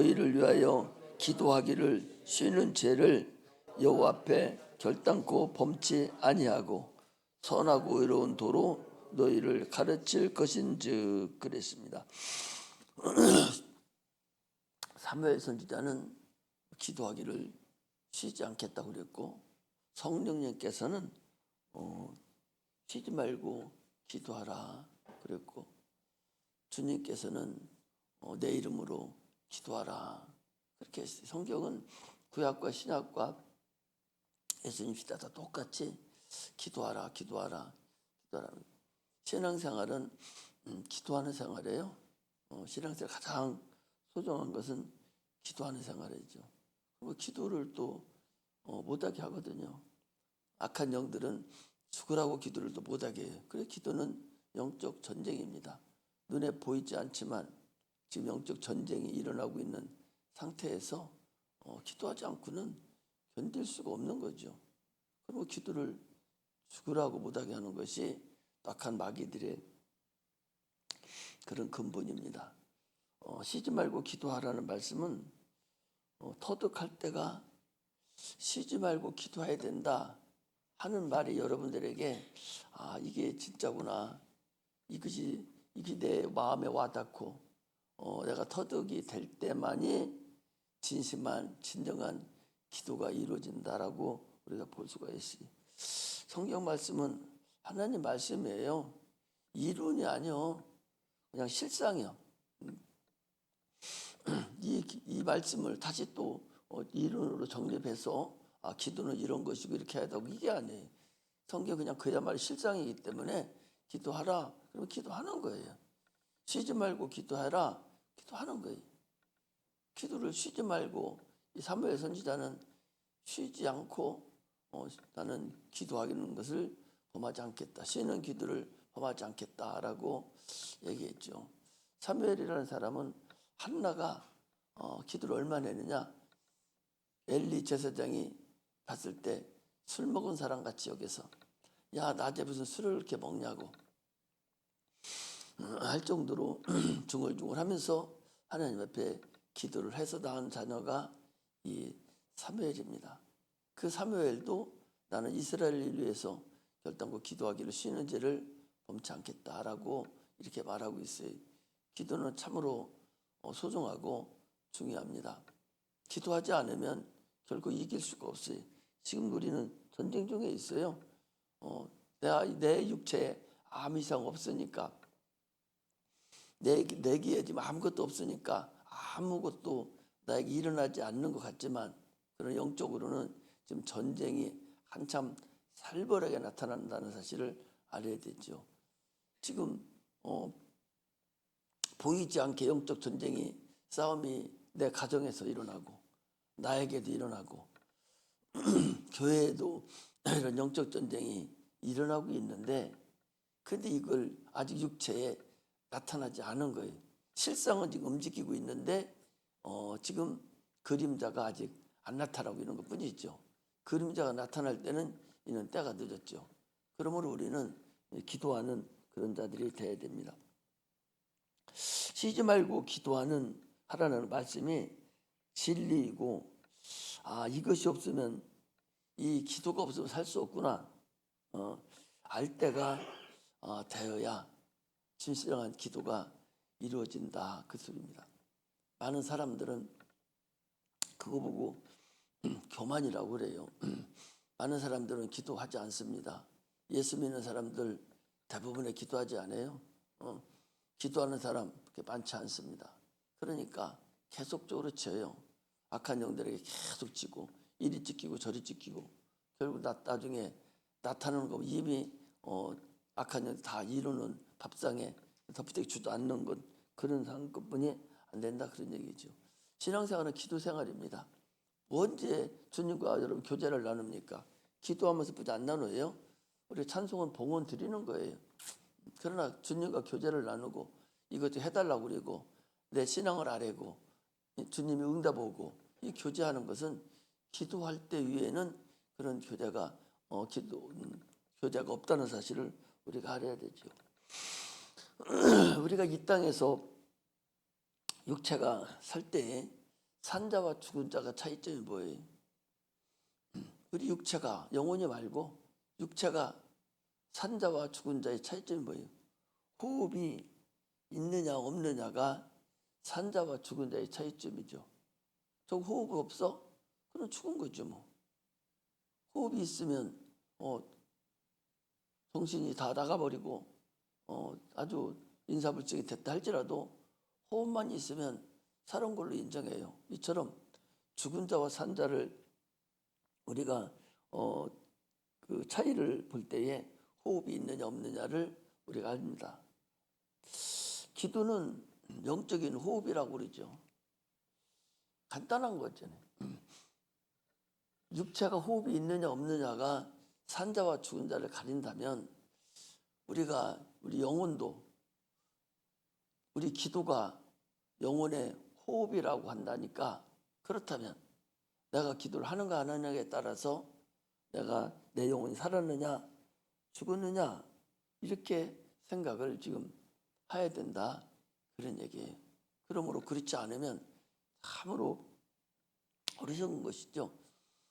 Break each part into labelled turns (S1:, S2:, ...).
S1: 너희를 위하여 기도하기를 쉬는 죄를 여호와 앞에 결단코 범치 아니하고 선하고 의로운 도로 너희를 가르칠 것인즉 그랬습니다. 사무엘 선지자는 기도하기를 쉬지 않겠다고 그랬고, 성령님께서는 쉬지 말고 기도하라 그랬고, 주님께서는 내 이름으로 기도하라 그렇게 했어요. 성경은 구약과 신약과 예수님 시대 다 똑같이 기도하라. 신앙생활은 기도하는 생활이에요. 신앙생활 가장 소중한 것은 기도하는 생활이죠. 그리고 기도를 또 못하게 하거든요. 악한 영들은 죽으라고 기도를 또 못하게 해요. 그래서 기도는 영적 전쟁입니다. 눈에 보이지 않지만 지금 영적 전쟁이 일어나고 있는 상태에서 기도하지 않고는 견딜 수가 없는 거죠. 그리고 기도를 죽으라고 못하게 하는 것이 악한 마귀들의 그런 근본입니다. 쉬지 말고 기도하라는 말씀은 터득할 때가 쉬지 말고 기도해야 된다 하는 말이 여러분들에게 이게 진짜구나, 이것이 내 마음에 와닿고 내가 터득이 될 때만이 진정한 기도가 이루어진다라고 우리가 볼 수가 있어요. 성경 말씀은 하나님 말씀이에요. 이론이 아니요, 그냥 실상이요. 이 말씀을 다시 또 이론으로 정립해서 기도는 이런 것이고 이렇게 해야 되고, 이게 아니에요. 성경 그냥 그야말로 실상이기 때문에 기도하라 그러면 기도하는 거예요. 쉬지 말고 기도하라, 기도하는 거예요. 기도를 쉬지 말고, 이 사무엘 선지자는 쉬지 않고 나는 기도하는 것을 범하지 않겠다, 쉬는 기도를 범하지 않겠다라고 얘기했죠. 사무엘이라는 사람은 한나가 기도를 얼마나 했느냐, 엘리 제사장이 봤을 때 술 먹은 사람 같이 여기서 야, 낮에 무슨 술을 이렇게 먹냐고 할 정도로 중얼중얼하면서 하나님 앞에 기도를 해서 낳은 자녀가 이 사무엘입니다. 그 사무엘도 나는 이스라엘을 위해서 결단코 기도하기를 쉬는 죄를 범치 않겠다라고 이렇게 말하고 있어요. 기도는 참으로 소중하고 중요합니다. 기도하지 않으면 결코 이길 수가 없어요. 지금 우리는 전쟁 중에 있어요. 내 육체에 아무 이상 없으니까, 내기에 지금 아무것도 없으니까 아무것도 나에게 일어나지 않는 것 같지만, 그런 영적으로는 지금 전쟁이 한참 살벌하게 나타난다는 사실을 알아야 되죠. 지금 보이지 않게 영적 전쟁이, 싸움이 내 가정에서 일어나고 나에게도 일어나고 교회에도 이런 영적 전쟁이 일어나고 있는데, 근데 이걸 아직 육체에 나타나지 않은 거예요. 실상은 지금 움직이고 있는데 지금 그림자가 아직 안 나타나고 있는 것뿐이죠. 그림자가 나타날 때는 이는 때가 늦었죠. 그러므로 우리는 기도하는 그런 자들이 되어야 됩니다. 쉬지 말고 하라는 말씀이 진리이고, 이것이 없으면, 이 기도가 없으면 살 수 없구나 알 때가 되어야 진실한 기도가 이루어진다, 그 소리입니다. 많은 사람들은 그거 보고 교만이라고 그래요. 많은 사람들은 기도하지 않습니다. 예수 믿는 사람들 대부분의 기도하지 않아요. 기도하는 사람 그렇게 많지 않습니다. 그러니까 계속적으로 져요. 악한 영들에게 계속 지고, 이리 찢기고 저리 찢기고, 결국 나중에 나타나는 거 이미 악한 영들 다 이루는 밥상에 덮대기 주도 않는 것, 그런 상급뿐이 안 된다, 그런 얘기죠. 신앙생활은 기도생활입니다. 언제 주님과 여러분 교제를 나눕니까? 기도하면서 뿐이 안 나눠요. 우리 찬송은 봉헌 드리는 거예요. 그러나 주님과 교제를 나누고 이것 좀 해달라고 그러고 내 신앙을 아뢰고 주님이 응답하고, 이 교제하는 것은 기도할 때 위에는 그런 교제가 없다는 사실을 우리가 알아야 되죠. 우리가 이 땅에서 육체가 살 때 산자와 죽은 자가 차이점이 뭐예요? 우리 육체가 영혼이 말고 육체가 산자와 죽은 자의 차이점이 뭐예요? 호흡이 있느냐 없느냐가 산자와 죽은 자의 차이점이죠. 저 호흡이 없어? 그럼 죽은 거죠 뭐. 호흡이 있으면 정신이 다 나가버리고 아주 인사불증이 됐다 할지라도 호흡만 있으면 살은 걸로 인정해요. 이처럼 죽은 자와 산 자를 우리가 그 차이를 볼 때에 호흡이 있느냐 없느냐를 우리가 압니다. 기도는 영적인 호흡이라고 그러죠. 간단한 거잖아요. 육체가 호흡이 있느냐 없느냐가 산자와 죽은 자를 가린다면 우리 영혼도 우리 기도가 영혼의 호흡이라고 한다니까, 그렇다면 내가 기도를 하는가 안 하느냐에 따라서 내가 내 영혼이 살았느냐 죽었느냐 이렇게 생각을 지금 해야 된다, 그런 얘기예요. 그러므로 그렇지 않으면 참으로 어리석은 것이죠.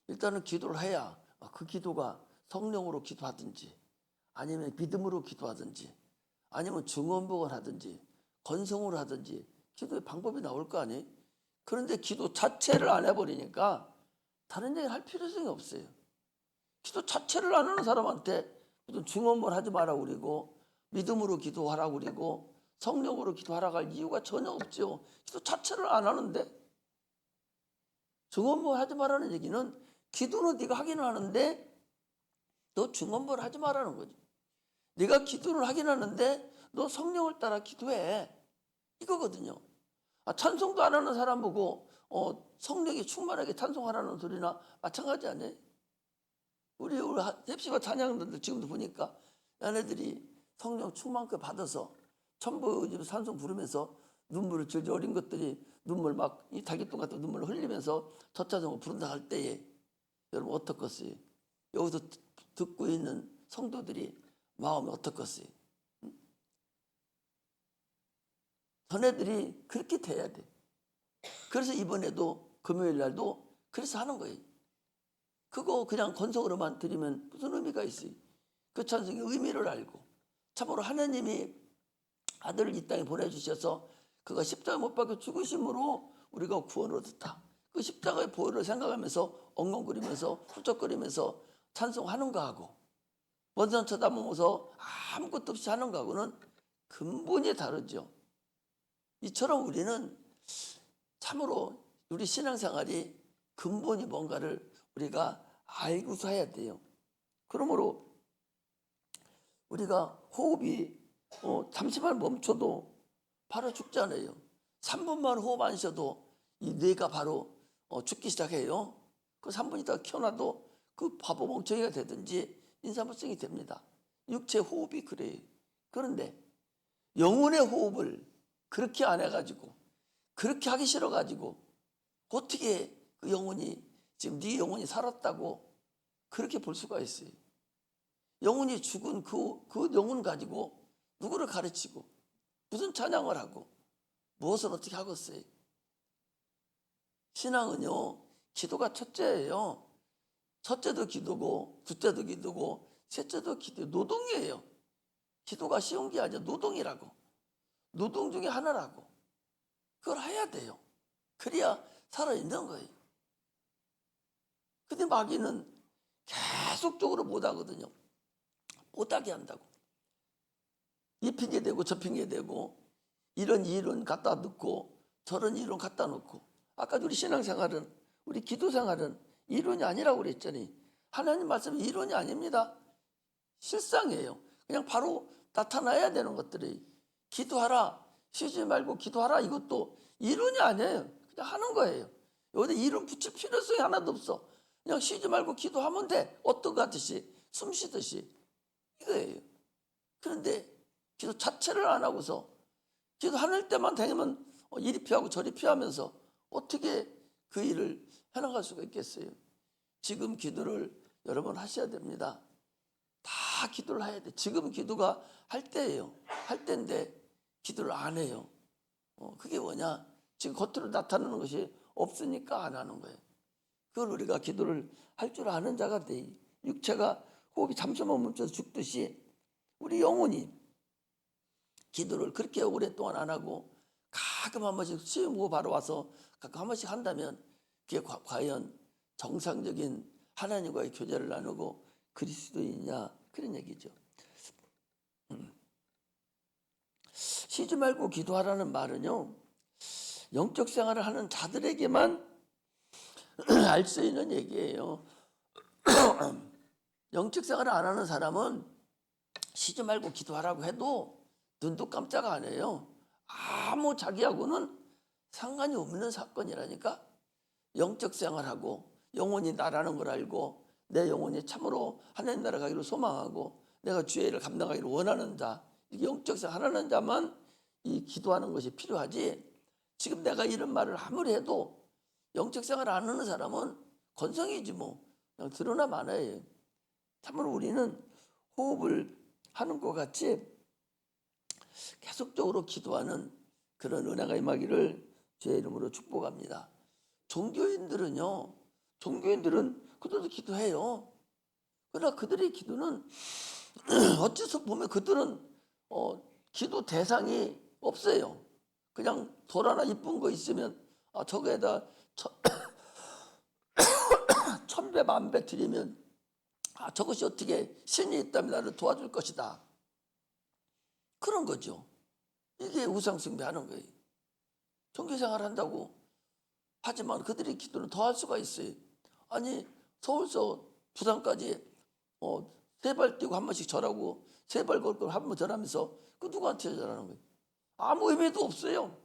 S1: 일단은 기도를 해야 그 기도가 성령으로 기도하든지 아니면 믿음으로 기도하든지 아니면 증언복을 하든지 건성으로 하든지 기도의 방법이 나올 거 아니에요. 그런데 기도 자체를 안 해버리니까 다른 얘기를 할 필요성이 없어요. 기도 자체를 안 하는 사람한테 무슨 증언을 하지 말라고 그러고 믿음으로 기도하라고 그러고 성령으로 기도하라고 할 이유가 전혀 없죠. 기도 자체를 안 하는데. 증언을 하지 말라는 얘기는 기도는 네가 하긴 하는데 너 증언을 하지 말라는 거죠. 네가 기도를 하긴 하는데 너 성령을 따라 기도해, 이거거든요. 찬송도 안 하는 사람 보고 성령이 충만하게 찬송하라는 소리나 마찬가지 아니에요? 우리 헵시바 찬양단들 지금도 보니까 얘네들이 성령 충만하게 받아서 전부 찬송 부르면서 눈물을 질질 어린 것들이 눈물 막 이 달기똥 같은 눈물을 흘리면서 저 찬송을 부른다 할 때에 여러분 어떻겠어요? 여기서 듣고 있는 성도들이 마음이 어떻겠어요? 전애들이 그렇게 돼야 돼. 그래서 이번에도 금요일 날도 그래서 하는 거예요. 그거 그냥 건성으로만 드리면 무슨 의미가 있어요? 그 찬송의 의미를 알고 참으로 하나님이 아들을 이 땅에 보내주셔서 그가 십자가 못 박혀 죽으심으로 우리가 구원을 얻었다. 그 십자가의 보혈을 생각하면서 엉엉거리면서 훌쩍거리면서 찬송하는 거하고 먼산 쳐다보면서 아무것도 없이 하는 거하고는 근본이 다르죠. 이처럼 우리는 참으로 우리 신앙생활이 근본이 뭔가를 우리가 알고서 해야 돼요. 그러므로 우리가 호흡이 잠시만 멈춰도 바로 죽잖아요. 3분만 호흡 안 쉬어도 이 뇌가 바로 죽기 시작해요. 그 3분 있다가 켜놔도 그 바보 멍청이가 되든지 인사불성이 됩니다. 육체 호흡이 그래요. 그런데 영혼의 호흡을 그렇게 안 해가지고 그렇게 하기 싫어가지고 어떻게 그 영혼이 지금 네 영혼이 살았다고 그렇게 볼 수가 있어요. 영혼이 죽은 그 영혼 가지고 누구를 가르치고 무슨 찬양을 하고 무엇을 어떻게 하겠어요? 신앙은요, 기도가 첫째예요. 첫째도 기도고 둘째도 기도고 셋째도 기도, 노동이에요. 기도가 쉬운 게 아니라 노동이라고. 노동 중에 하나라고. 그걸 해야 돼요. 그래야 살아있는 거예요. 근데 마귀는 계속적으로 못하거든요. 못하게 한다고. 이 핑계 대고 저 핑계 대고 이런 이론 갖다 넣고 저런 이론 갖다 놓고, 아까 우리 신앙생활은 우리 기도생활은 이론이 아니라고 그랬잖아요. 하나님 말씀은 이론이 아닙니다. 실상이에요. 그냥 바로 나타나야 되는 것들이. 기도하라, 쉬지 말고 기도하라, 이것도 이론이 아니에요. 그냥 하는 거예요. 여기다 이론 붙일 필요성이 하나도 없어. 그냥 쉬지 말고 기도하면 돼. 어떤 것 같듯이, 숨 쉬듯이. 이거예요. 그런데 기도 자체를 안 하고서 기도하는 때만 되면 이리 피하고 저리 피하면서 어떻게 그 일을 해나갈 수가 있겠어요? 지금 기도를 여러분 하셔야 됩니다. 다 기도를 해야 돼. 지금 기도가 할 때예요. 할 때인데 기도를 안 해요. 그게 뭐냐? 지금 겉으로 나타나는 것이 없으니까 안 하는 거예요. 그걸 우리가 기도를 할 줄 아는 자가 돼. 육체가 호흡이 잠시만 멈춰서 죽듯이 우리 영혼이 기도를 그렇게 오랫동안 안 하고 가끔 한 번씩 쉬고 바로 와서 가끔 한 번씩 한다면 그게 과연 정상적인 하나님과의 교제를 나누고 그리스도이냐, 그런 얘기죠. 쉬지 말고 기도하라는 말은요, 영적 생활을 하는 자들에게만 알 수 있는 얘기예요. 영적 생활을 안 하는 사람은 쉬지 말고 기도하라고 해도 눈도 깜짝 안 해요. 아무 자기하고는 상관이 없는 사건이라니까. 영적 생활하고 영혼이 나라는 걸 알고 내 영혼이 참으로 하나님 나라 가기를 소망하고 내가 주의 일을 감당하기를 원하는 자, 영적 생활하는 자만 이 기도하는 것이 필요하지. 지금 내가 이런 말을 아무리 해도 영적 생활을 안 하는 사람은 건성이지 뭐, 그냥 드러나 마나요. 참으로 우리는 호흡을 하는 것 같이 계속적으로 기도하는 그런 은혜가 임하기를 주의 이름으로 축복합니다. 종교인들은 그들도 기도해요. 그러나 그들의 기도는 어째서 보면 그들은 기도 대상이 없어요. 그냥 돌 하나 이쁜 거 있으면 저거에다 천배 만배 드리면 저것이 어떻게 신이 있다면 나를 도와줄 것이다. 그런 거죠. 이게 우상숭배하는 거예요. 종교생활 한다고 하지만 그들의 기도는 더 할 수가 있어요. 아니 서울서 부산까지 3발 뛰고 한 번씩 절하고 3발 걸고 한 번 절하면서 그 누구한테 절하는 거예요? 아무 의미도 없어요.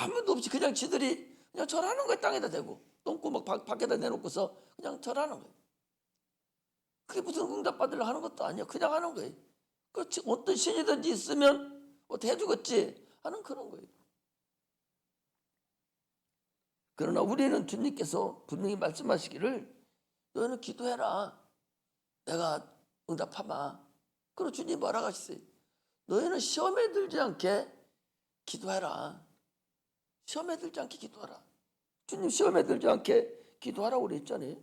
S1: 아무도 없이 그냥 지들이 그냥 절하는 거예요. 땅에다 대고 똥구멍 밖에다 내놓고서 그냥 절하는 거예요. 그게 무슨 응답받으려 하는 것도 아니야. 그냥 하는 거예요. 그렇지, 어떤 신이든지 있으면 어떻게 해주겠지 하는 그런 거예요. 그러나 우리는 주님께서 분명히 말씀하시기를 너희는 기도해라. 내가 응답하마. 그리고 주님 뭐라고 하셨어요? 너희는 시험에 들지 않게 기도해라. 시험에 들지 않게 기도하라. 주님 시험에 들지 않게 기도하라고 그랬잖아요.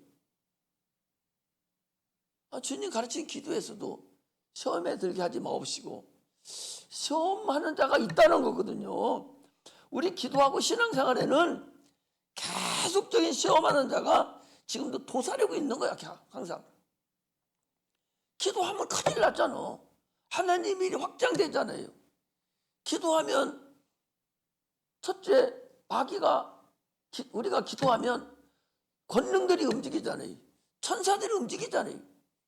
S1: 주님 가르친 기도에서도 시험에 들게 하지 마옵시고 시험하는 자가 있다는 거거든요. 우리 기도하고 신앙생활에는 계속적인 시험하는 자가 지금도 도사리고 있는 거야. 항상 기도하면 큰일 났잖아. 하나님 일이 확장되잖아요. 기도하면 첫째 우리가 기도하면 권능들이 움직이잖아요. 천사들이 움직이잖아요.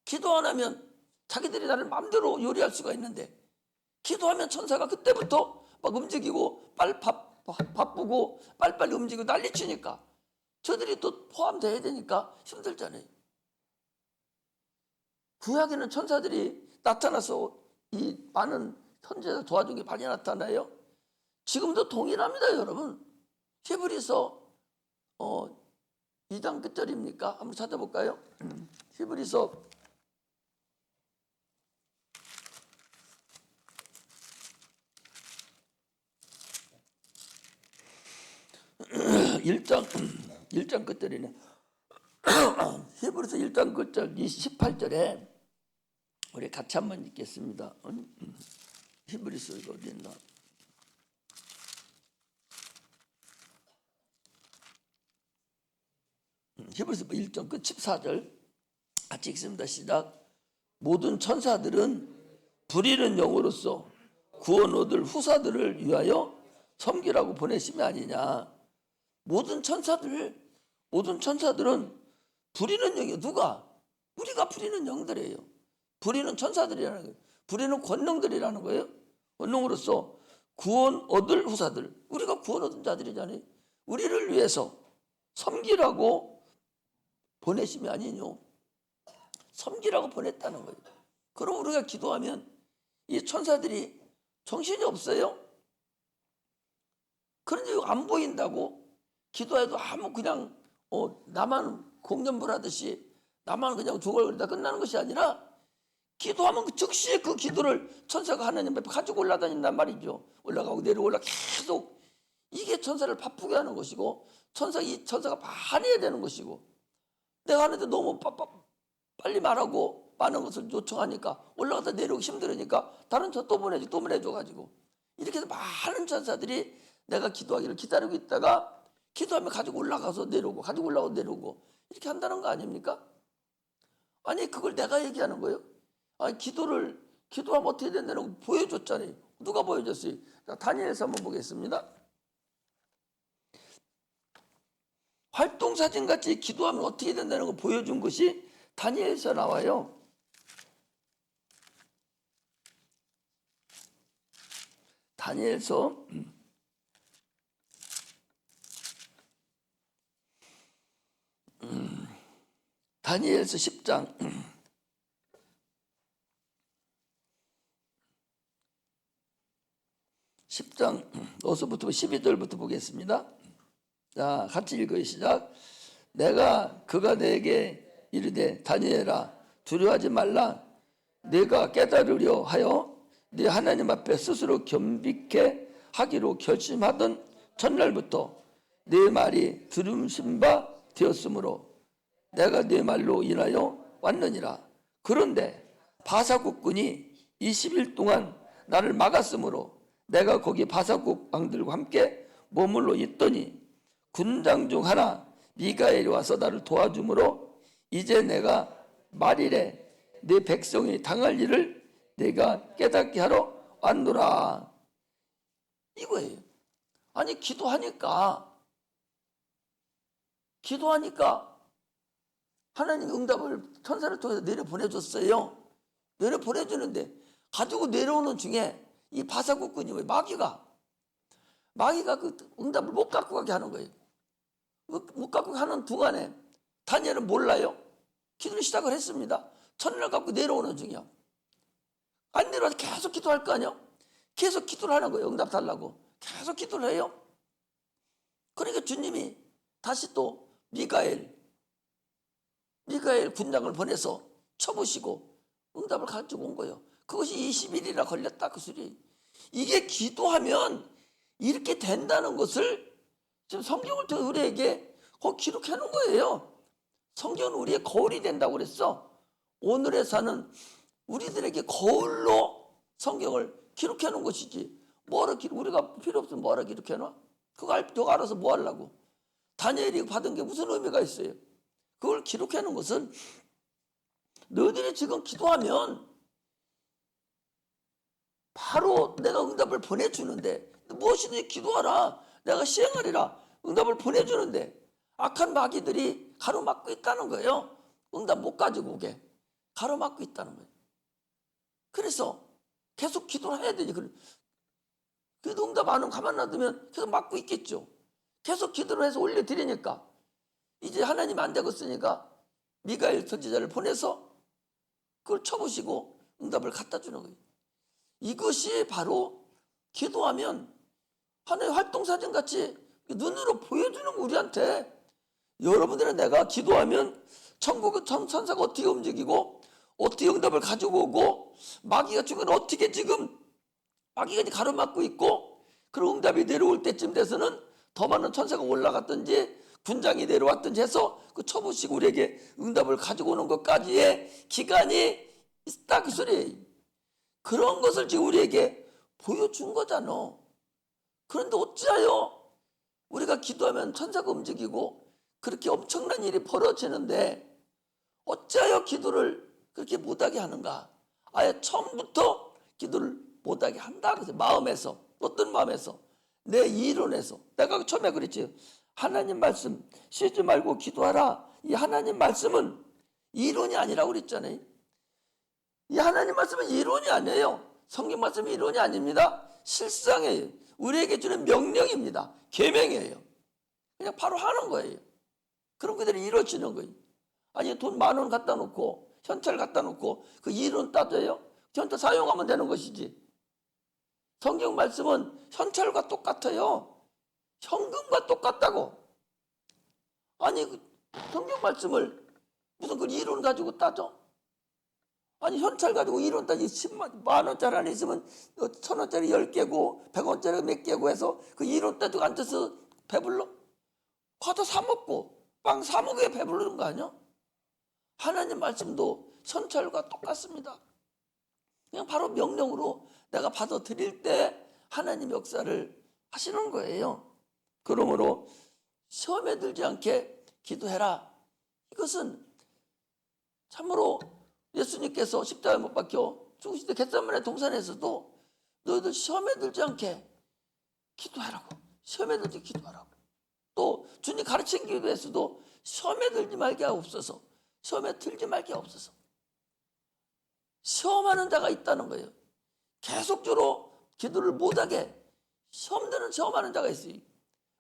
S1: 기도 안 하면 자기들이 나를 마음대로 요리할 수가 있는데 기도하면 천사가 그때부터 막 움직이고 바쁘고 빨리빨리 움직이고 난리치니까 저들이 또 포함돼야 되니까 힘들잖아요. 구약에는 천사들이 나타나서 이 많은 현재에서 도와준 게 많이 나타나요. 지금도 동일합니다, 여러분. 히브리서 2장 몇 절입니까? 한번 찾아볼까요? 히브리서 1장 끝절이네. 히브리서 1장 끝절 18절에 우리 같이 한번 읽겠습니다. 히브리서 이거 어디 있나? 히브리서 1장 끝 14절 같이 읽습니다. 시작. 모든 천사들은 불의는 영으로서 구원 얻을 후사들을 위하여 섬기라고 보내심이 아니냐. 모든 천사들은 부리는 영이에요. 누가? 우리가 부리는 영들이에요. 부리는 천사들이라는 거예요. 부리는 권능들이라는 거예요. 권능으로서 구원 얻을 후사들. 우리가 구원 얻은 자들이잖아요. 우리를 위해서 섬기라고 보내심이 아니뇨. 섬기라고 보냈다는 거예요. 그럼 우리가 기도하면 이 천사들이 정신이 없어요? 그런데 안 보인다고? 기도해도 아무 그냥 나만 공연불하듯이 나만 그냥 조글거리다 끝나는 것이 아니라 기도하면 즉시 그 기도를 천사가 하나님 앞에 가지고 올라다닌단 말이죠. 올라가고 내려올라 계속 이게 천사를 바쁘게 하는 것이고 이 천사가 많이 해야 되는 것이고, 내가 하는데 너무 빨리 말하고 많은 것을 요청하니까 올라가다 내려오기 힘들으니까 다른 천사 또 보내줘가지고 이렇게 해서 많은 천사들이 내가 기도하기를 기다리고 있다가 기도하면 가지고 올라가서 내려오고 가지고 올라가서 내려오고 이렇게 한다는 거 아닙니까? 아니 그걸 내가 얘기하는 거예요? 아니 기도하면 어떻게 된다는 거 보여줬잖아요. 누가 보여줬어요? 자, 다니엘서 한번 보겠습니다. 활동사진 같이 기도하면 어떻게 된다는 거 보여준 것이 다니엘서 나와요. 다니엘서 10장 10장 어서부터 12절부터 보겠습니다. 자, 같이 읽어요. 시작. 내가 그가 내게 이르되 다니엘아 두려워하지 말라. 내가 깨달으려 하여 네 하나님 앞에 스스로 겸비케 하기로 결심하던 첫날부터 네 말이 들으신 바 되었으므로 내가 네 말로 인하여 왔느니라. 그런데 바사국군이 20일 동안 나를 막았으므로 내가 거기 바사국 왕들과 함께 머물러 있더니 군장 중 하나 미가엘이 와서 나를 도와주므로 이제 내가 말일에 네 백성이 당할 일을 내가 깨닫게 하러 왔노라. 이거예요. 아니 기도하니까 하나님 응답을 천사를 통해서 내려보내줬어요. 내려보내주는데 가지고 내려오는 중에 이 바사국군이 마귀가 그 응답을 못 갖고 가게 하는 거예요. 못 갖고 하는 동안에 다니엘은 몰라요. 기도를 시작을 했습니다. 첫날 갖고 내려오는 중이야. 안 내려와서 계속 기도할 거 아니야? 계속 기도를 하는 거예요. 응답 달라고. 계속 기도를 해요. 그러니까 주님이 다시 또 미가엘 군장을 보내서 쳐부시고 응답을 가지고 온 거예요. 그것이 20일이나 걸렸다 그 소리. 이게 기도하면 이렇게 된다는 것을 지금 성경을 통해 우리에게 기록해 놓은 거예요. 성경은 우리의 거울이 된다고 그랬어. 오늘에 사는 우리들에게 거울로 성경을 기록해 놓은 것이지. 우리가 필요 없으면 뭐하러 기록해 놔? 그거 알아서 뭐 하려고? 다니엘이 받은 게 무슨 의미가 있어요? 그걸 기록해 놓은 것은 너희들이 지금 기도하면 바로 내가 응답을 보내주는데 무엇이든지 기도하라. 내가 시행하리라. 응답을 보내주는데 악한 마귀들이 가로막고 있다는 거예요. 응답 못 가지고 오게 가로막고 있다는 거예요. 그래서 계속 기도를 해야 되지. 그래도 응답 안 오면 가만 놔두면 계속 막고 있겠죠. 계속 기도를 해서 올려드리니까 이제 하나님이 안 되겠으니까 미가엘 선지자를 보내서 그걸 쳐보시고 응답을 갖다 주는 거예요. 이것이 바로 기도하면 하나의 활동사진 같이 눈으로 보여주는 우리한테 여러분들은 내가 기도하면 천국의 천사가 어떻게 움직이고 어떻게 응답을 가지고 오고 마귀가 지금 어떻게 지금 마귀가 가로막고 있고 그런 응답이 내려올 때쯤 돼서는 더 많은 천사가 올라갔든지 군장이 내려왔든지 해서 그 쳐보시고 우리에게 응답을 가지고 오는 것까지의 기간이 있다 그 소리예요. 그런 것을 지금 우리에게 보여준 거잖아. 그런데 어찌하여 우리가 기도하면 천사가 움직이고 그렇게 엄청난 일이 벌어지는데 어찌하여 기도를 그렇게 못하게 하는가? 아예 처음부터 기도를 못하게 한다. 그래서 마음에서 어떤 마음에서 내 이론에서 내가 처음에 그랬지. 하나님 말씀 쉬지 말고 기도하라. 이 하나님 말씀은 이론이 아니라고 그랬잖아요. 이 하나님 말씀은 이론이 아니에요. 성경 말씀은 이론이 아닙니다. 실상이에요. 우리에게 주는 명령입니다. 계명이에요. 그냥 바로 하는 거예요. 그럼 그대로 이루어지는 거예요. 아니 돈 10,000원 갖다 놓고 현찰 갖다 놓고 그 이론 따져요? 현찰 사용하면 되는 것이지. 성경 말씀은 현찰과 똑같아요. 현금과 똑같다고. 아니 성경 말씀을 무슨 그 이론 가지고 따져? 아니 현찰 가지고 이론 따지 10만원짜리 안에 있으면 1,000원짜리 10개고 100원짜리 몇 개고 해서 그 이론 따지고 앉아서 배불러? 과자 사 먹고 빵 사 먹어야 배부르는 거 아니야? 하나님 말씀도 선찰과 똑같습니다. 그냥 바로 명령으로 내가 받아들일 때 하나님 역사를 하시는 거예요. 그러므로 시험에 들지 않게 기도해라. 이것은 참으로 예수님께서 십자가에 못 박혀 죽으실 때 겟세마네 동산에서도 너희들 시험에 들지 않게 기도하라고, 시험에 들지 기도하라고. 또 주님 가르친 기도에서도 시험에 들지 말게 하옵소서, 시험에 들지 말게 하옵소서. 시험하는 자가 있다는 거예요. 계속적으로 기도를 못하게 시험하는 자가 있어요.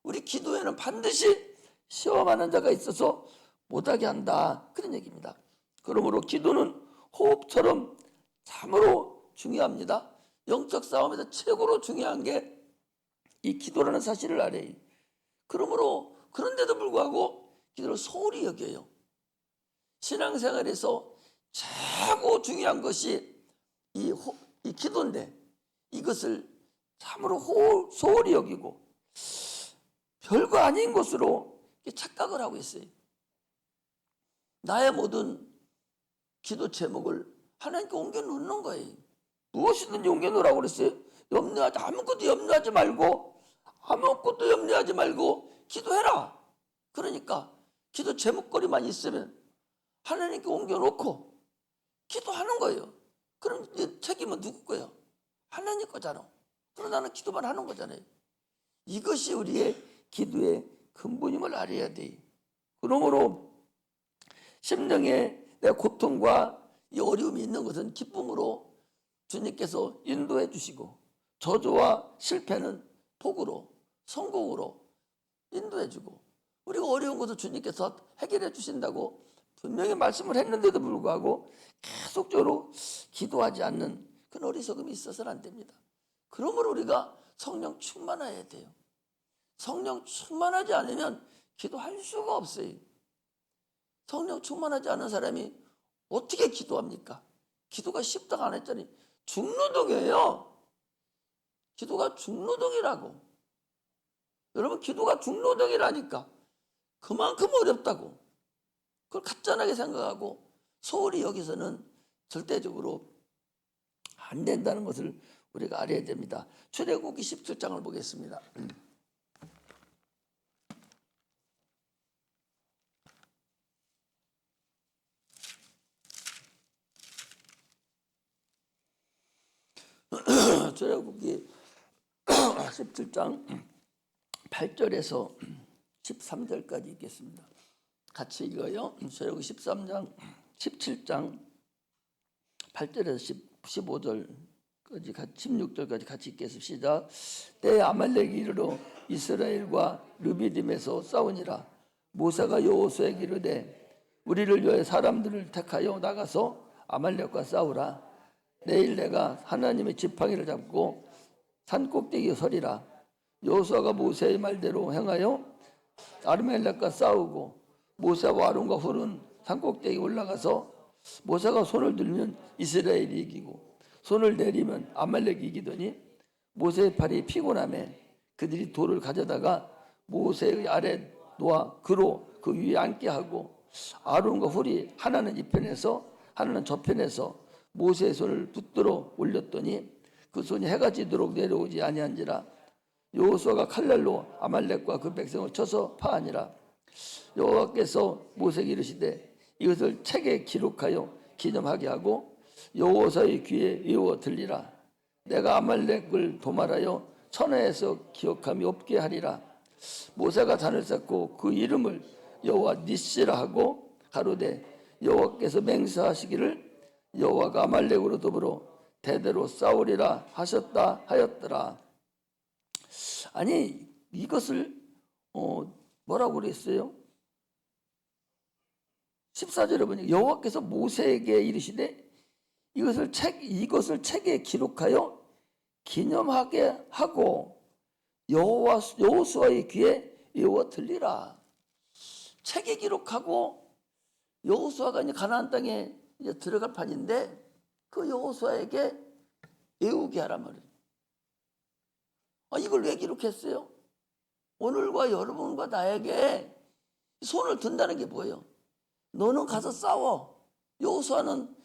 S1: 우리 기도에는 반드시 시험하는 자가 있어서 못하게 한다, 그런 얘기입니다. 그러므로 기도는 호흡처럼 참으로 중요합니다. 영적 싸움에서 최고로 중요한 게 이 기도라는 사실을 알아요. 그러므로 그런데도 불구하고 기도를 소홀히 여겨요. 신앙생활에서 최고 중요한 것이 이 기도인데 이것을 참으로 소홀히 여기고 별거 아닌 것으로 착각을 하고 있어요. 나의 모든 기도 제목을 하나님께 옮겨놓는 거예요. 무엇이든지 옮겨놓으라고 그랬어요. 아무것도 염려하지 말고 기도해라. 그러니까 기도 제목거리만 있으면 하나님께 옮겨놓고 기도하는 거예요. 그럼 이제 책임은 누구 거예요? 하나님 거잖아. 그럼 나는 기도만 하는 거잖아요. 이것이 우리의 기도의 근본임을 알아야 돼. 그러므로 심령에 내 고통과 이 어려움이 있는 것은 기쁨으로 주님께서 인도해 주시고 저주와 실패는 복으로, 성공으로 인도해 주고 우리가 어려운 것을 주님께서 해결해 주신다고 분명히 말씀을 했는데도 불구하고 계속적으로 기도하지 않는 그런 어리석음이 있어서는 안 됩니다. 그러므로 우리가 성령 충만해야 돼요. 성령 충만하지 않으면 기도할 수가 없어요. 성령 충만하지 않은 사람이 어떻게 기도합니까? 기도가 쉽다가 안 했더니 중노동이에요. 기도가 중노동이라고. 여러분, 기도가 중노동이라니까 그만큼 어렵다고. 그걸 가짜나게 생각하고 소홀히 여기서는 절대적으로 안 된다는 것을 우리가 알아야 됩니다. 출애굽기 17장을 보겠습니다. 출애굽기 17장 8절에서 13절까지 읽겠습니다. 같이 읽어요. 출애굽기 17장 8절에서 15절까지 16절까지 같이 읽겠습니다. 때에 아말렉이 이르러 이스라엘과 르비딤에서 싸우니라. 모세가 여호수아에게 이르되 우리를 위하여 사람들을 택하여 나가서 아말렉과 싸우라. 내일 내가 하나님의 지팡이를 잡고 산꼭대기에 서리라. 여호수아가 모세의 말대로 행하여 아말렉과 싸우고 모세와 아론과 훌은 산꼭대기에 올라가서 모세가 손을 들면 이스라엘이 이기고 손을 내리면 아말렉이 이기더니 모세의 팔이 피곤하매 그들이 돌을 가져다가 모세의 아래 놓아 그로 그 위에 앉게 하고 아론과 훌이 하나는 이 편에서 하나는 저 편에서 모세의 손을 붙들어 올렸더니 그 손이 해가 지도록 내려오지 아니한지라. 여호수아가 칼날로 아말렉과 그 백성을 쳐서 파하니라. 여호와께서 모세에게 이르시되 이것을 책에 기록하여 기념하게 하고 여호수아의 귀에 외워 들리라. 내가 아말렉을 도말하여 천하에서 기억함이 없게 하리라. 모세가 단을 쌓고 그 이름을 여호와 니시라 하고 가로되 여호와께서 맹세하시기를 여호와가 아말렉으로 더불어 대대로 싸우리라 하셨다 하였더라. 아니 이것을 뭐라고 그랬어요? 14절에 보니까 여호와께서 모세에게 이르시되 이것을 책에 기록하여 기념하게 하고 여호수아의 귀에 외워 들리라. 책에 기록하고 여호수아가 이제 가나안 땅에 이제 들어갈 판인데 그 여호수아에게 외우게 하란 말이에요. 이걸 왜 기록했어요? 오늘과 여러분과 나에게 손을 든다는 게 뭐예요? 너는 가서 싸워. 여호수아는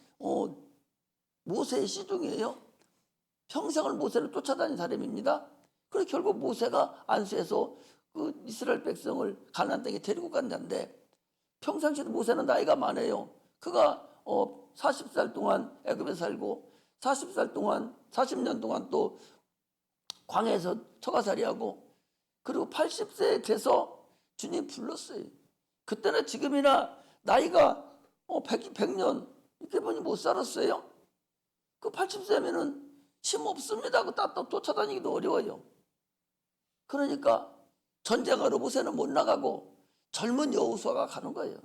S1: 모세의 시중이에요. 평생을 모세를 쫓아다닌 사람입니다. 그래서 결국 모세가 안수해서 그 이스라엘 백성을 가나안 땅에 데리고 간다는데, 평상시에 모세는 나이가 많아요. 그가 40살 동안 애굽에 살고 40년 동안 또 광야에서 처가살이하고, 그리고 80세에 돼서 주님 불렀어요. 그때는 지금이나 나이가 100년 이렇게 보니 못 살았어요. 그 80세면은 힘 없습니다. 그 따뜻 쫓아다니기도 어려워요. 그러니까 전쟁하러 모세는 못 나가고 젊은 여호수아가 가는 거예요.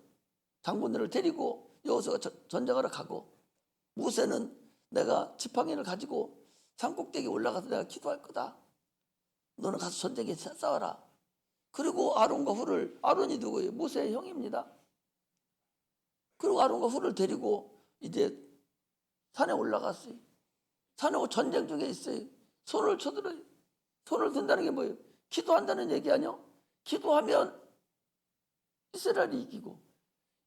S1: 장군들을 데리고 여호수아가 전쟁하러 가고, 모세는 내가 지팡이를 가지고 산꼭대기에 올라가서 내가 기도할 거다. 너는 가서 전쟁에 싸워라. 그리고 아론과 훌을, 아론이 누구예요? 모세의 형입니다. 그리고 아론과 훌을 데리고 이제 산에 올라갔어요. 산에 전쟁 중에 있어요. 손을 쳐들어요. 손을 든다는 게 뭐예요? 기도한다는 얘기 아니요? 기도하면 이스라엘이 이기고,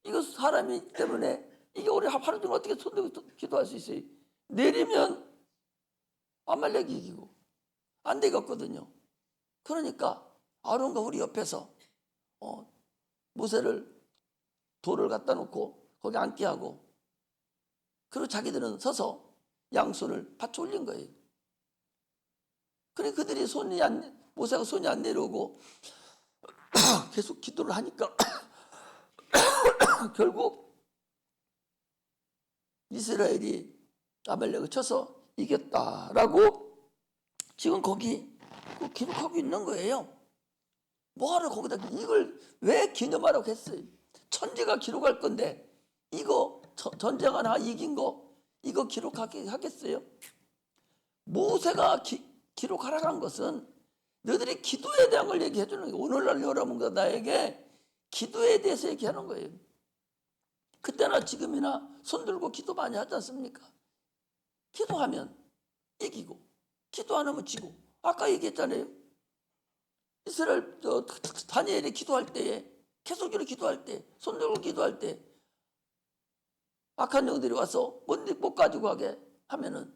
S1: 이거 사람이 때문에 이게 우리 하루 종일 어떻게 손 들고 기도할 수 있어요? 내리면 아말렉이 이기고 안 되겠거든요. 그러니까 아론과 훌이 옆에서 모세를 돌을 갖다 놓고 거기 앉게 하고, 그리고 자기들은 서서 양손을 받쳐 올린 거예요. 그래 그들이 모세가 손이 안 내려오고 계속 기도를 하니까 결국 이스라엘이 아말렉을 쳐서 이겼다라고 지금 거기 기록하고 있는 거예요. 뭐하러 거기다 이걸 왜 기념하라고 했어요? 천지가 기록할 건데 이거 전쟁 하나 이긴 거 이거 기록하겠어요? 모세가 기록하라고 한 것은 너희들이 기도에 대한 걸 얘기해 주는 거예요. 오늘날 여러분과 나에게 기도에 대해서 얘기하는 거예요. 그때나 지금이나 손 들고 기도 많이 하지 않습니까? 기도하면 이기고 기도 안 하면 지고. 아까 얘기했잖아요. 이스라엘 다니엘이 기도할 때에, 계속적으로 기도할 때, 손 들고 기도할 때 악한 영들이 와서 못 가지고 가게 하면은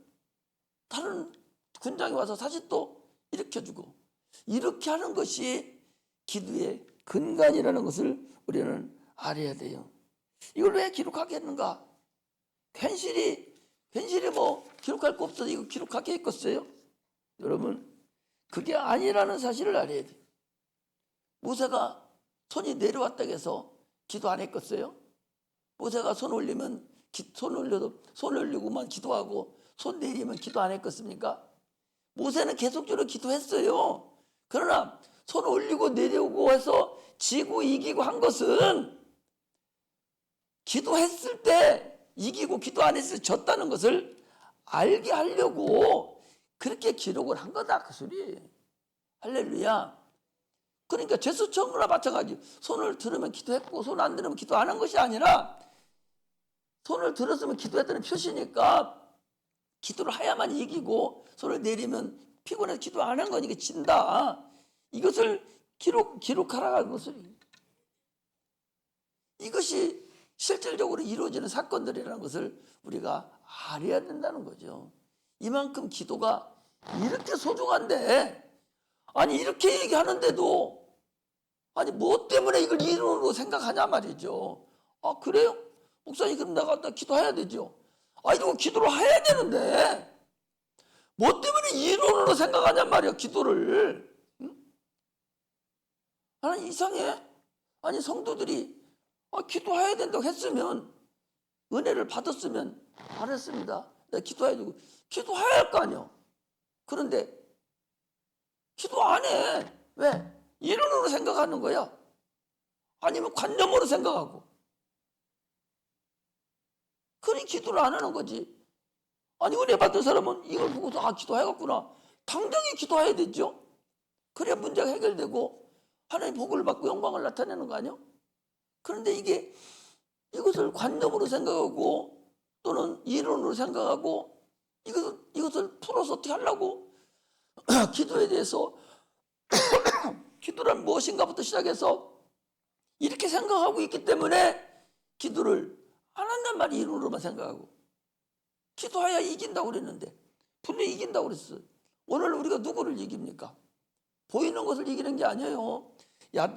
S1: 다른 군장이 와서 다시 또 일으켜주고, 이렇게 하는 것이 기도의 근간이라는 것을 우리는 알아야 돼요. 이걸 왜 기록하게 했는가? 괜시리 뭐 기록할 거 없어서 이거 기록하게 했겠어요? 여러분, 그게 아니라는 사실을 알아야 돼요. 모세가 손이 내려왔다고 해서 기도 안 했겠어요? 모세가 손 올리고만 기도하고 손 내리면 기도 안 했겠습니까? 모세는 계속적으로 기도했어요. 그러나 손 올리고 내려오고 해서 지고 이기고 한 것은 기도했을 때 이기고 기도 안 했을 때 졌다는 것을 알게 하려고 그렇게 기록을 한 거다, 그 소리예요. 할렐루야. 그러니까 제수청구나 마찬가지. 손을 들으면 기도했고 손 안 들으면 기도 안 한 것이 아니라, 손을 들었으면 기도했다는 표시니까 기도를 해야만 이기고 손을 내리면 피곤해서 기도 안 한 거니까 진다. 이것을 기록하라는 것을, 이것이 실질적으로 이루어지는 사건들이라는 것을 우리가 알아야 된다는 거죠. 이만큼 기도가 이렇게 소중한데, 아니 이렇게 얘기하는데도 아니 뭐 때문에 이걸 이론으로 생각하냐 말이죠. 아 그래요? 목사님 그럼 내가 기도해야 되죠. 아 이거 기도를 해야 되는데 뭐 때문에 이론으로 생각하냐 말이야 기도를. 응? 아니 이상해. 아니 성도들이 기도해야 된다고 했으면, 은혜를 받았으면 잘했습니다. 내가 기도해야 되고 기도해야 할 거 아니야. 그런데 기도 안 해. 왜? 이론으로 생각하는 거야. 아니면 관념으로 생각하고. 그러니 기도를 안 하는 거지. 아니 은혜 받은 사람은 이걸 보고서 기도해야겠구나. 당당히 기도해야 되죠. 그래야 문제가 해결되고 하나님 복을 받고 영광을 나타내는 거 아니야? 그런데 이것을 관념으로 생각하고 또는 이론으로 생각하고 이것을 풀어서 어떻게 하려고 기도에 대해서 기도란 무엇인가부터 시작해서 이렇게 생각하고 있기 때문에 기도를 안 한단 말이에요. 이론으로만 생각하고. 기도해야 이긴다고 그랬는데 분명히 이긴다고 그랬어요. 오늘 우리가 누구를 이깁니까? 보이는 것을 이기는 게 아니에요.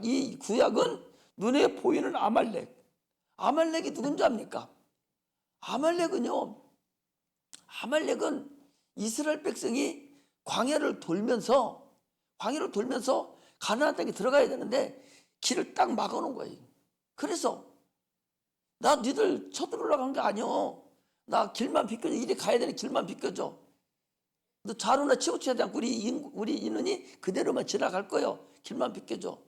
S1: 이 구약은 눈에 보이는 아말렉. 아말렉이 누군지 압니까? 아말렉은 이스라엘 백성이 광야를 돌면서 가나안 땅에 들어가야 되는데 길을 딱 막아놓은 거예요. 그래서 나 니들 쳐들어오려고 한 게 아니오. 나 길만 비켜줘. 이리 가야 되는 길만 비켜줘. 너 좌로나 치우치지 않고 우리 인원이 그대로만 지나갈 거요. 길만 비켜줘.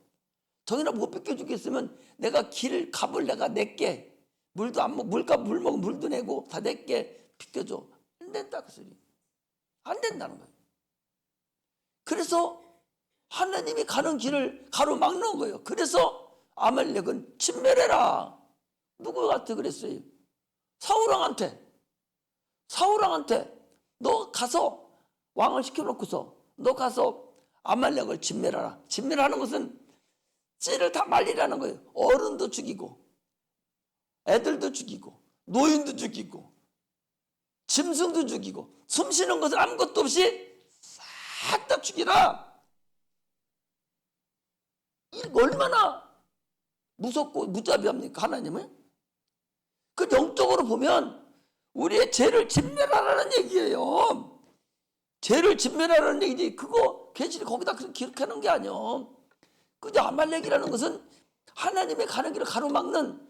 S1: 정이나 못 비켜주겠으면 내가 값을 내가 낼게. 물도 안 먹, 물 먹으면 물도 내고 다 낼게. 비켜줘. 안 된다 그 소리. 안 된다는 거예요. 그래서 하나님이 가는 길을 가로막는 거예요. 그래서 아말렉은 진멸해라. 누구한테 그랬어요? 사울왕한테 너 가서 왕을 시켜놓고서 너 가서 아말렉을 진멸하라. 진멸하는 것은 씨를 다 말리라는 거예요. 어른도 죽이고 애들도 죽이고 노인도 죽이고 짐승도 죽이고 숨쉬는 것은 아무것도 없이 싹 다 죽이라. 이거 얼마나 무섭고 무자비합니까 하나님은? 그 영적으로 보면 우리의 죄를 진멸하라는 얘기예요. 죄를 진멸하라는 얘기지 그거 괜히 거기다 기록하는 게 아니요. 그저 아말렉이라는 것은 하나님의 가는 길을 가로막는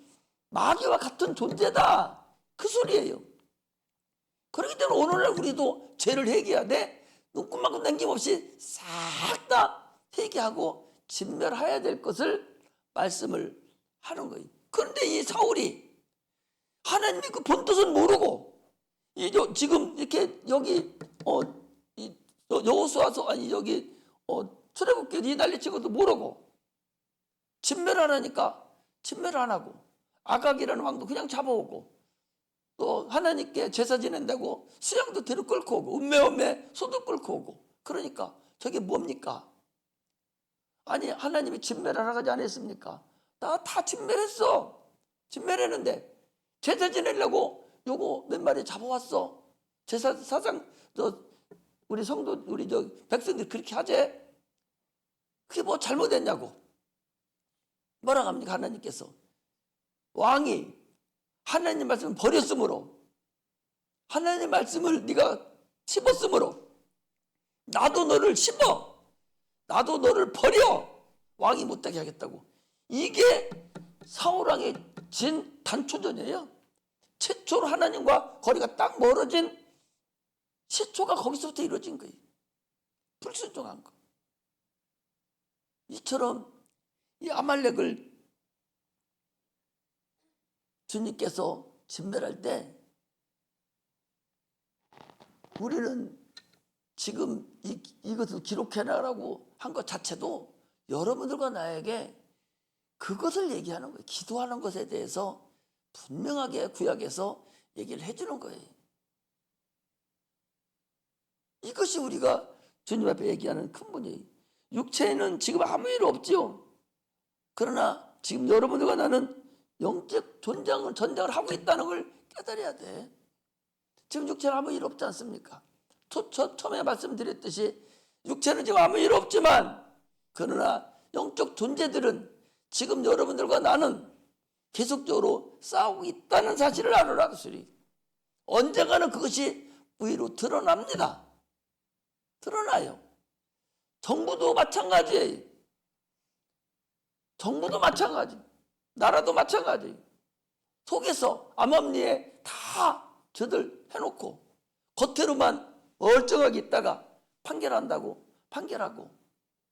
S1: 마귀와 같은 존재다 그 소리예요. 그렇기 때문에 오늘날 우리도 죄를 회개해야 돼. 눈곱만큼 남김없이 싹 다 회개하고 진멸해야 될 것을 말씀을 하는 거예요. 그런데 이 사울이 하나님의 그 본뜻은 모르고 지금 이렇게 여기 여호수아서 아니 여기 출애굽기 난리치고도 모르고 진멸하라니까 진멸 안 하고 아각이라는 왕도 그냥 잡아오고 또 하나님께 제사 지낸다고 수양도 뒤로 끌고 오고 음매음매 소도 끌고 오고 그러니까 저게 뭡니까? 아니 하나님이 진멸하라고 하지 않았습니까? 나 다 진멸했어. 진멸했는데 제사 지내려고 요거 몇 마리 잡아왔어. 제사 사장 우리 성도 우리 백성들 그렇게 하재. 그게 뭐 잘못했냐고. 뭐라고 합니까 하나님께서? 왕이 하나님 말씀을 버렸으므로 하나님 말씀을 네가 씹었으므로 나도 너를 씹어. 나도 너를 버려. 왕이 못되게 하겠다고. 이게 사울왕의 진 단초전이에요. 최초로 하나님과 거리가 딱 멀어진 시초가 거기서부터 이루어진 거예요. 불순종한 거. 이처럼 이 아말렉을 주님께서 진멸할 때 우리는 지금 이것을 기록해놔라고 한 것 자체도 여러분들과 나에게 그것을 얘기하는 거예요. 기도하는 것에 대해서 분명하게 구약에서 얘기를 해주는 거예요. 이것이 우리가 주님 앞에 얘기하는 큰 문제예요. 육체에는 지금 아무 일 없지요. 그러나 지금 여러분들과 나는 영적 전쟁을 하고 있다는 걸 깨달아야 돼. 지금 육체는 아무 일 없지 않습니까? 처음에 말씀드렸듯이 육체는 지금 아무 일 없지만 그러나 영적 존재들은 지금 여러분들과 나는 계속적으로 싸우고 있다는 사실을 알아라 그 소리. 언젠가는 그것이 위로 드러납니다. 드러나요. 정부도 마찬가지예요. 정부도 마찬가지. 나라도 마찬가지. 속에서 암암리에 다 저들 해놓고 겉으로만 멀쩡하게 있다가 판결하고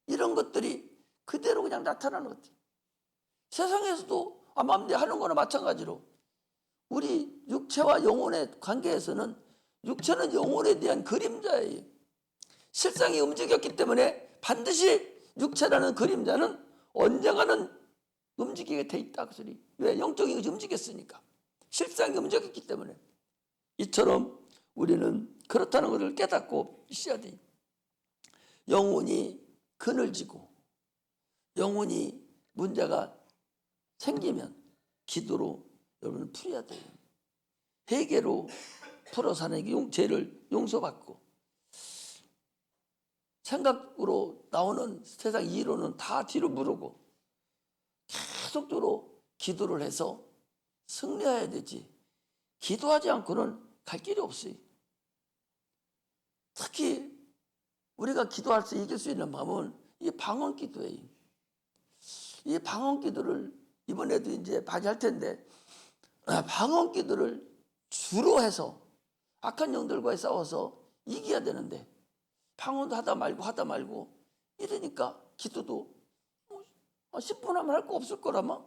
S1: 이런 것들이 그대로 그냥 나타나는 것 같아요. 세상에서도 암암리 하는 거나 마찬가지로 우리 육체와 영혼의 관계에서는 육체는 영혼에 대한 그림자예요. 실상이 움직였기 때문에 반드시 육체라는 그림자는 언젠가는 움직이게 돼 있다 그 소리. 왜? 영적인 것이 움직였으니까. 실상이 움직였기 때문에. 이처럼 우리는 그렇다는 것을 깨닫고 있어야 돼. 영혼이 그늘지고 영혼이 문제가 생기면 기도로 여러분 풀어야 돼요. 회개로 풀어 사는 죄를 용서받고, 생각으로 나오는 세상 이론은 다 뒤로 무르고 계속적으로 기도를 해서 승리해야 되지, 기도하지 않고는 갈 길이 없어요. 특히 우리가 기도할 수 이길 수 있는 방법은 이 방언 기도예요. 이 방언 기도를 이번에도 이제 많이 할 텐데, 방언 기도를 주로 해서 악한 영들과의 싸워서 이겨야 되는데, 방언도 하다 말고 이러니까 기도도 10분 하면 할 거 없을 거라마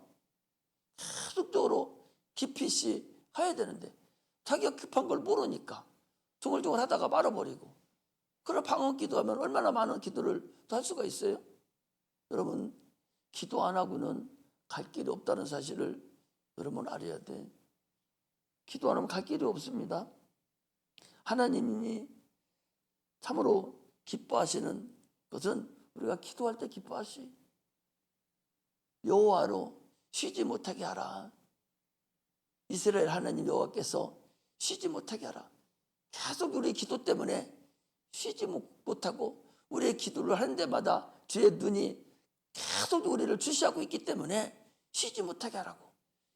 S1: 계속적으로 깊이 있이 해야 되는데, 자기가 급한 걸 모르니까 조글조글 하다가 말아버리고, 그런 방언 기도하면 얼마나 많은 기도를 더 할 수가 있어요? 여러분, 기도 안 하고는 갈 길이 없다는 사실을 여러분 알아야 돼. 기도 안 하면 갈 길이 없습니다. 하나님이 참으로 기뻐하시는 것은 우리가 기도할 때 기뻐하시. 여호와로 쉬지 못하게 하라. 이스라엘 하나님 여호와께서 쉬지 못하게 하라. 계속 우리 기도 때문에 쉬지 못하고 우리의 기도를 하는 데마다 주의 눈이 계속 우리를 주시하고 있기 때문에 쉬지 못하게 하라고.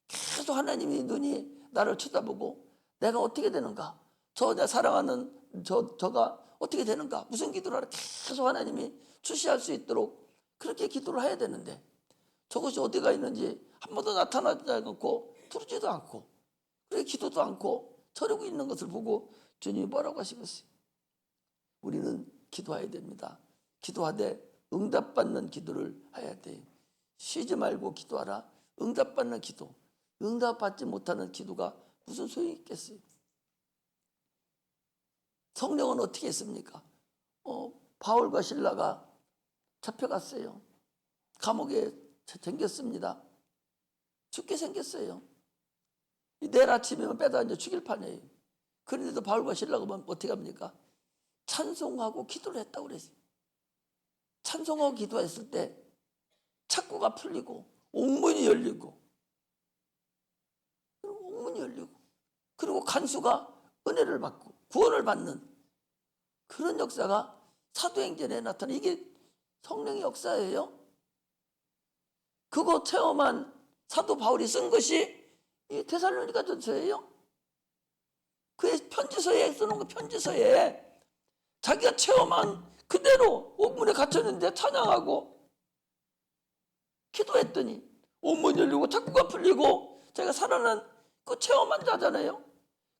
S1: 계속 하나님의 눈이 나를 쳐다보고 내가 어떻게 되는가, 내 사랑하는 저가 어떻게 되는가, 무슨 기도를 하라, 계속 하나님이 주시할 수 있도록 그렇게 기도를 해야 되는데, 저것이 어디가 있는지 한 번도 나타나지 않고 부르지도 않고 그렇게 기도도 않고 저러고 있는 것을 보고 주님이 뭐라고 하시겠어요? 우리는 기도해야 됩니다. 기도하되 응답받는 기도를 해야 돼요. 쉬지 말고 기도하라. 응답받는 기도. 응답받지 못하는 기도가 무슨 소용이 있겠어요? 성령은 어떻게 했습니까? 바울과 실라가 잡혀갔어요. 감옥에 잠겼습니다. 죽게 생겼어요. 내일 아침이면 빼다 이제 죽일 판이에요. 그런데도 바울과 실라가 어떻게 합니까? 찬송하고 기도를 했다고 그랬어요. 찬송하고 기도했을 때 착고가 풀리고 옥문이 열리고 그리고 간수가 은혜를 받고 구원을 받는 그런 역사가 사도행전에 나타나. 이게 성령의 역사예요. 그거 체험한 사도 바울이 쓴 것이 이 데살로니가 전서예요. 그의 편지서에 쓰는 거, 편지서에 자기가 체험한 그대로 옥문에 갇혔는데 찬양하고 기도했더니 옥문 열리고 착고가 풀리고 자기가 살아난 그 체험한 자잖아요.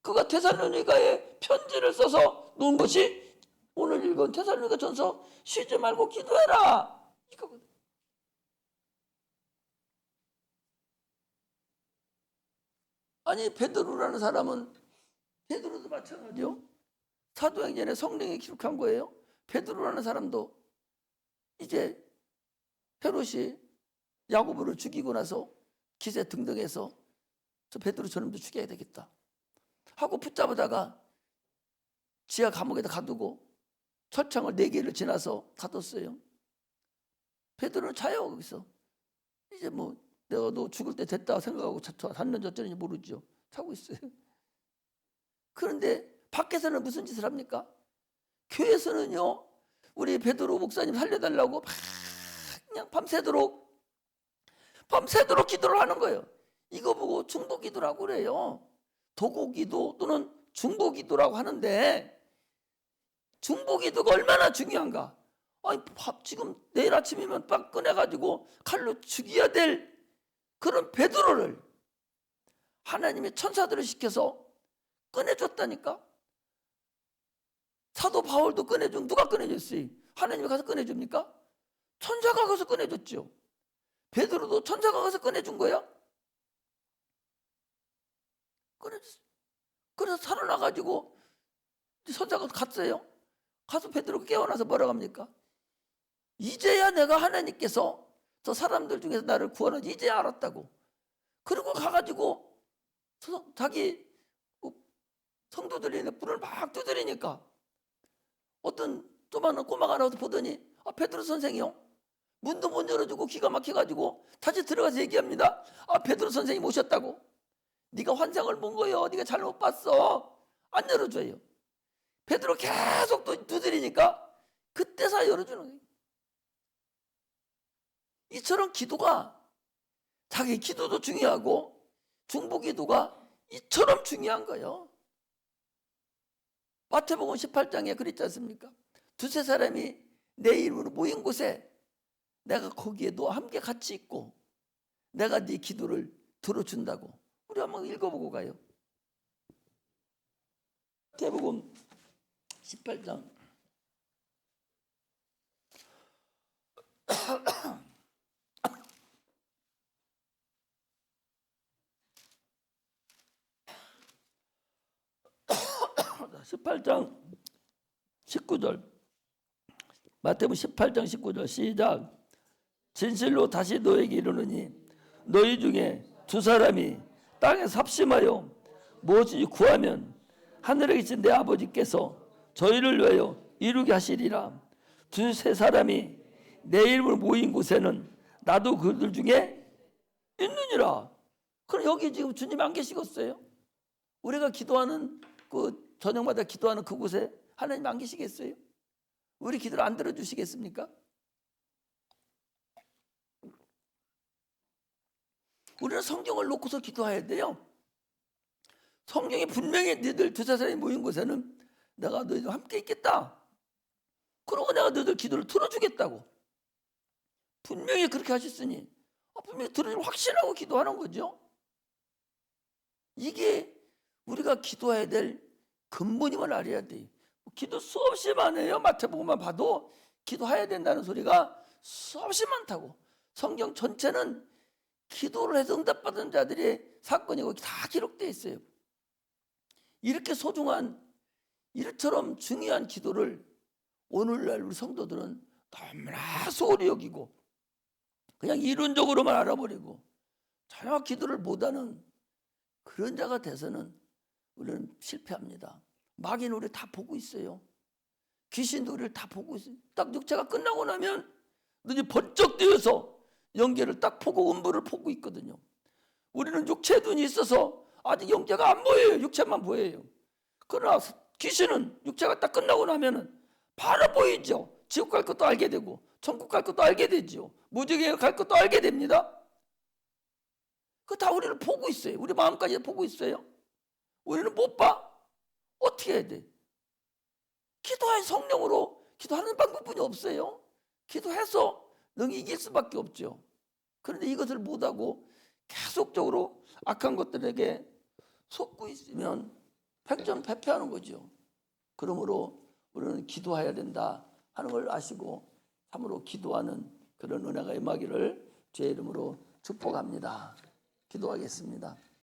S1: 그가 데살로니가에 편지를 써서 놓은 것이 오늘 읽은 데살로니가 전서 쉬지 말고 기도해라 이거거든. 아니 베드로라는 사람은, 베드로도 마찬가지요. 사도행전에 성령이 기록한 거예요. 베드로라는 사람도 이제 헤롯이 야고보를 죽이고 나서 기세 등등해서 저 베드로 저놈도 죽여야 되겠다 하고 붙잡아다가 지하 감옥에다 가두고 철창을 4개를 지나서 가뒀어요. 베드로는 자요 거기서. 이제 뭐 내가 너 죽을 때 됐다 생각하고 잤는지 어쩌는지 모르죠. 자고 있어요. 그런데 밖에서는 무슨 짓을 합니까? 교회에서는요, 우리 베드로 목사님 살려달라고 막 그냥 밤새도록 기도를 하는 거예요. 이거 보고 중보기도라고 그래요. 도고기도 또는 중보기도라고 하는데, 중보기도가 얼마나 중요한가. 아니 지금 내일 아침이면 빡 꺼내가지고 칼로 죽여야 될 그런 베드로를 하나님의 천사들을 시켜서 꺼내줬다니까. 사도 바울도 꺼내준, 누가 꺼내줬어요? 하나님이 가서 꺼내줍니까? 천사가 가서 꺼내줬죠. 베드로도 천사가 가서 꺼내준 거야. 꺼내줬어요. 그래서 살아나가지고 천사가 갔어요. 가서 베드로가 깨어나서 뭐라고 합니까? 이제야 내가 하나님께서 저 사람들 중에서 나를 구원하지 이제야 알았다고. 그리고 가가지고 자기 성도들이 불을 막 두드리니까 어떤 조그마한 꼬마가 나와서 보더니 베드로 선생이요, 문도 못 열어주고 기가 막혀가지고 다시 들어가서 얘기합니다. 베드로 선생님 오셨다고. 네가 환상을 본 거요. 네가 잘못 봤어. 안 열어줘요. 베드로 계속 또 두드리니까 그때서 열어주는 거예요. 이처럼 기도가, 자기 기도도 중요하고 중보기도가 이처럼 중요한 거예요. 마태복음 18장에 그랬지 않습니까? 두세 사람이 내 이름으로 모인 곳에 내가 거기에 너와 함께 같이 있고 내가 네 기도를 들어준다고. 우리 한번 읽어보고 가요. 마태복음 18장 18장 19절. 마태복음 18장 19절 시작. 진실로 다시 너에게 이르노니 너희 중에 두 사람이 땅에 삽심하여 무엇이 구하면 하늘에 계신 내 아버지께서 저희를 위하여 이루게 하시리라. 두세 사람이 내 이름으로 모인 곳에는 나도 그들 중에 있느니라. 그럼 여기 지금 주님 안 계시겠어요? 우리가 기도하는 그 저녁마다 기도하는 그곳에 하나님 안 계시겠어요? 우리 기도를 안 들어주시겠습니까? 우리는 성경을 놓고서 기도해야 돼요. 성경이 분명히 너희들 두세 사람이 모인 곳에는 내가 너희들과 함께 있겠다. 그러고 내가 너희들 기도를 들어주겠다고. 분명히 그렇게 하셨으니 분명히 들어줄 확신하고 기도하는 거죠. 이게 우리가 기도해야 될 근본임을 알아야 돼요. 기도 수없이 많아요. 마태복음만 봐도 기도해야 된다는 소리가 수없이 많다고. 성경 전체는 기도를 해서 응답받은 자들의 사건이 거기 다 기록되어 있어요. 이렇게 소중한, 이처럼 중요한 기도를 오늘날 우리 성도들은 너무나 소홀히 여기고 그냥 이론적으로만 알아버리고 전혀 기도를 못하는 그런 자가 돼서는 우리는 실패합니다. 마귀는 우리를 다 보고 있어요. 귀신도 우리를 다 보고 있어요. 딱 육체가 끝나고 나면 눈이 번쩍 뜨여서 영계를 딱 보고 음부를 보고 있거든요. 우리는 육체 눈이 있어서 아직 영계가 안 보여요. 육체만 보여요. 그러나 귀신은 육체가 딱 끝나고 나면은 바로 보이죠. 지옥 갈 것도 알게 되고 천국 갈 것도 알게 되죠. 무지개 갈 것도 알게 됩니다. 그 다 우리를 보고 있어요. 우리 마음까지 보고 있어요. 우리는 못 봐. 어떻게 해야 돼? 기도한 성령으로 기도하는 방법뿐이 없어요. 기도해서 능히 이길 수밖에 없죠. 그런데 이것을 못하고 계속적으로 악한 것들에게 속고 있으면 백전백패하는 거죠. 그러므로 우리는 기도해야 된다 하는 걸 아시고 참으로 기도하는 그런 은혜가 임하기를 주의 이름으로 축복합니다. 기도하겠습니다.